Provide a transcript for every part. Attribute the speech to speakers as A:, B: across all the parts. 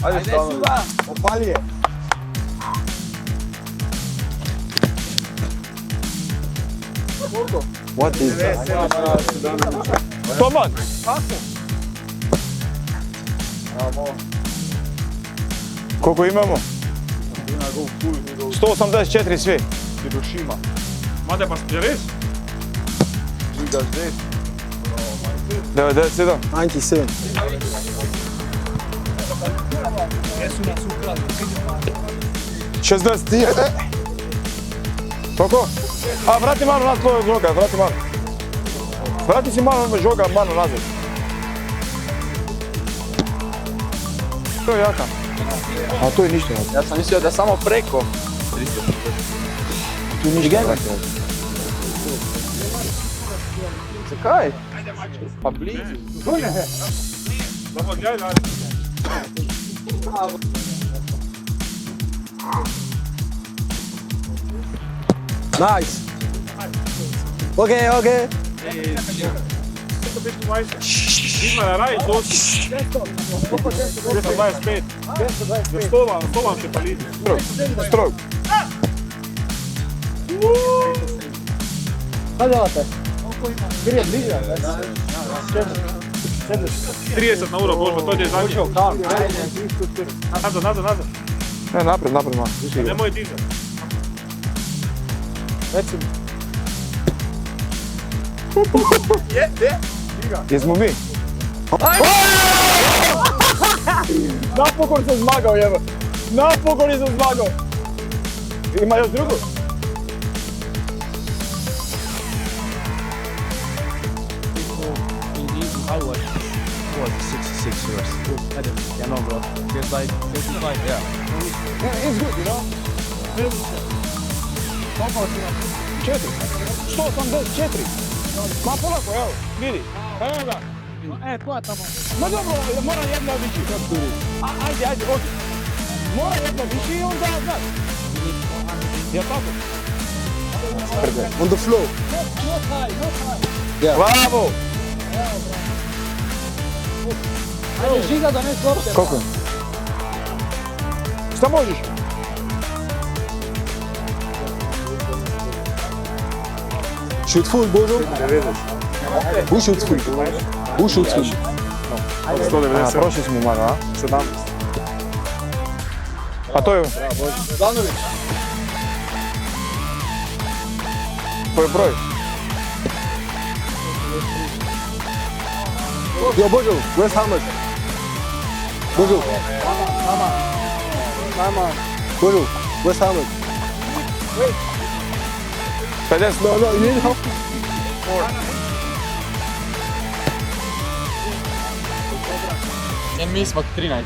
A: Ajde suda. Opali je. What is that?
B: Toman! Koliko imamo? 184 svi.
A: Hirošima.
C: Mate pa res?
A: Žigaš
B: 97.
A: 97.
D: Jesu nas ukrali.
B: 60. Koliko? A, vrati malo na tvojeg žoga, vrati malo. Vrati si malo žoga, malo nazad. To je jaka. A to je ništa.
A: Ja sam mislio da samo preko.
B: Tu je ništa.
A: Čekaj. Pa blizu.
C: Samo gledaj dalje.
A: Nice. Okay.
C: Vidmar, raj, dosti. 225. 100 vam še paliti.
B: Strog.
D: Kaj delate? Gre bližje.
C: 30 na uro, Božba, to je zadnje. Nazad.
B: Ne, napred malo.
C: Nemoj dizati.
D: Recimo.
B: Jesmo mi? Napokon sam zmagao, jeba. Napokon sam zmagao. Ima još drugo?
E: I was 66 years. Yeah, no, bro. Just like 55, yeah.
B: It's good, you know? 184. Ma polako, evo, vidi. Evo ga.
D: To je tamo.
B: Ma dobro, mora jedna vići. Ajde, oči. Mora jedna vići i onda, znaš. Jel tako?
A: On the floor.
D: Not high.
B: Bravo!
D: Ajde, žiga da ne slopte.
B: Koliko? Šta možeš?
A: Shoot full, Božo. Who shoots full? Who shoots full?
B: A, prošli smo malo, a?
A: 17.
B: A to je...
A: Danović.
B: To je broj.
A: Yo, Božo, where's how much? Božo. Božo, where's how much?
B: 50.
A: No, you need help.
E: Mi smo 13.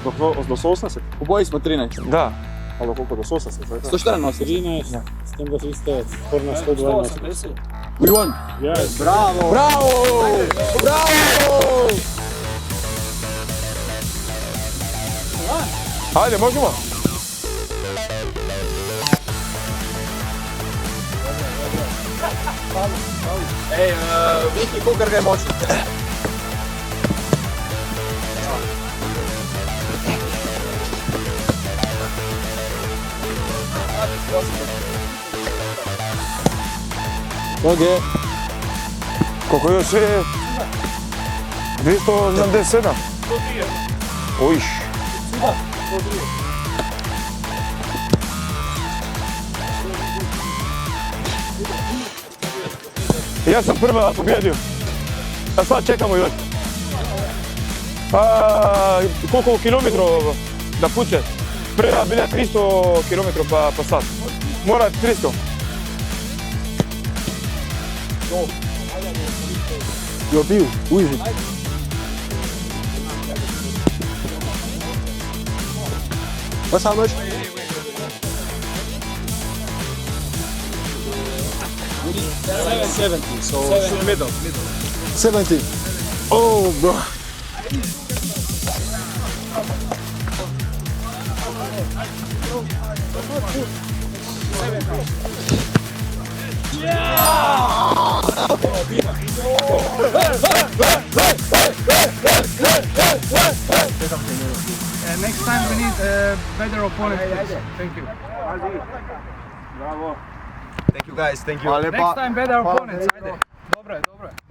C: Do 180?
A: Oboji smo 13.
B: Da.
C: Ali do koliko? Do 180?
A: 114 nosiš.
C: 13, s tem da vi ste skoro na 120.
A: We won.
C: Yes.
A: Bravo. Bravo.
B: Ajde, možemo?
A: Ej, Viki, koliko ga je moćno?
B: Ok. Koliko još je? 277. Ojš. Ja sam prva pobjedio. A sad čekamo još. Koliko kilometrov da puće? Prva bila 300 km pa sat. Mora 300.
A: Jo, bil, uži. What's how much?
C: So middle.
A: 70. Oh, bro.
B: better opponent, please. Thank you.
E: Thank you guys, thank you.
B: Next time better opponents, ajde. Dobro je, dobro je.